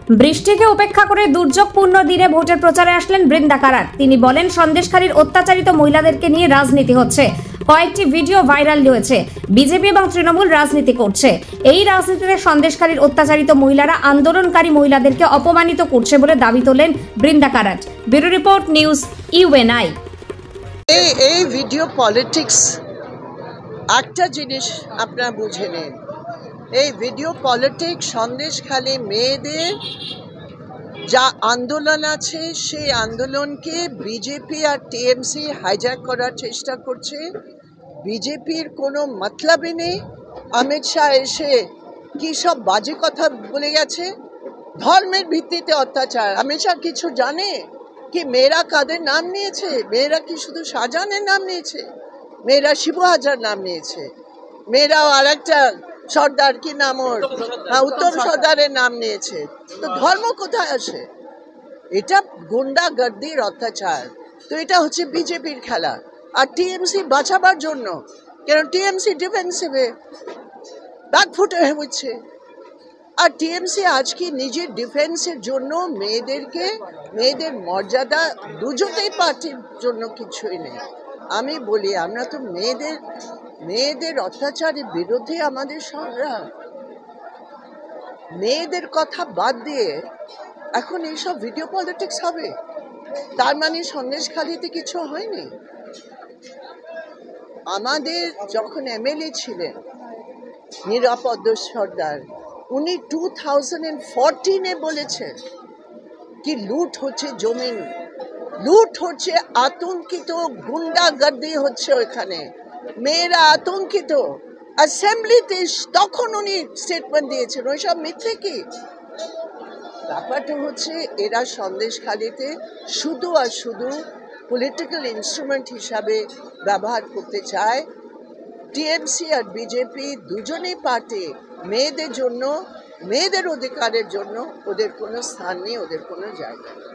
বৃষ্টিকে উপেক্ষা করে দুর্যোগপূর্ণ দিনে ভোটের প্রচারে আসলেন বৃন্দা কারাট। তিনি বলেন, সন্দেশখালীর অত্যাচারিত মহিলাদেরকে নিয়ে রাজনীতি হচ্ছে। কয়েকটি ভিডিও ভাইরাল হয়েছে। বিজেপি এবং তৃণমূল রাজনীতি করছে। এই রাজনীতিতে সন্দেশখালীর অত্যাচারিত মহিলারা আন্দোলনকারী মহিলাদেরকে অপমানিত করছে বলে দাবি তোলেন Brinda Karat. Bureau report, news UNI. এই ভিডিও পলিটিক্স একটা জিনিস আপনারা বুঝে নিন। এই ভিডিও পলিটিক্স সন্দেশখালী মেয়েদের যা আন্দোলন আছে সেই আন্দোলনকে বিজেপি আর টিএমসি হাইজ্যাক করার চেষ্টা করছে। বিজেপির কোনো মতলবই নেই। অমিত শাহ এসে কী সব বাজে কথা বলে গেছে, ধর্মের ভিত্তিতে অত্যাচার। অমিত শাহ কিছু জানে কি মেয়েরা কাদের নাম নিয়েছে? মেয়েরা কি শুধু শাহজাহানের নাম নিয়েছে? মেয়েরা শিবু হাজার নাম নিয়েছে। মেয়েরাও আর একটা সর্দার, কি নাম ওর, উত্তম সর্দারের নাম নিয়েছে। তো ধর্ম কোথায় আসে? এটা গুন্ডাগর্দির অত্যাচার। তো এটা হচ্ছে বিজেপির খেলা। আর টিএমসি বাঁচাবার জন্য, কেন টিএমসি ডিফেন্সিভে ব্যাকফুটে হয়ে উঠছে। আর টিএমসি আজকে নিজের ডিফেন্সের জন্য মেয়েদের মর্যাদা দুজনেই পার্টির জন্য কিছুই নেই। আমি বলি, আমরা তো মেয়েদের অত্যাচারের বিরুদ্ধে আমাদের সংগ্রাম। মেয়েদের কথা বাদ দিয়ে এখন এইসব ভিডিও পলিটিক্স হবে, তার মানে সন্দেশখালীতে কিছু হয়নি। আমাদের যখন এমএলএ ছিলেন নিরাপদ সর্দার, উনি 2014-এ বলেছেন কি লুট হচ্ছে, জমিন লুট হচ্ছে, আতঙ্কিত, গুন্ডাগর্দি হচ্ছে ওইখানে, মেয়েরা আতঙ্কিত। অ্যাসেম্বলিতে তখন উনি স্টেটমেন্ট দিয়েছেন। ওইসব মিথ্যে কি? ব্যাপারটা হচ্ছে এরা সন্দেশখালীতে শুধু আর শুধু পলিটিক্যাল ইনস্ট্রুমেন্ট হিসাবে ব্যবহার করতে চায়। টিএমসি আর বিজেপি দুজনেই পার্টি মেয়েদের জন্য, মেয়েদের অধিকারের জন্য ওদের কোনো স্থান নেই, ওদের কোনো জায়গা নেই।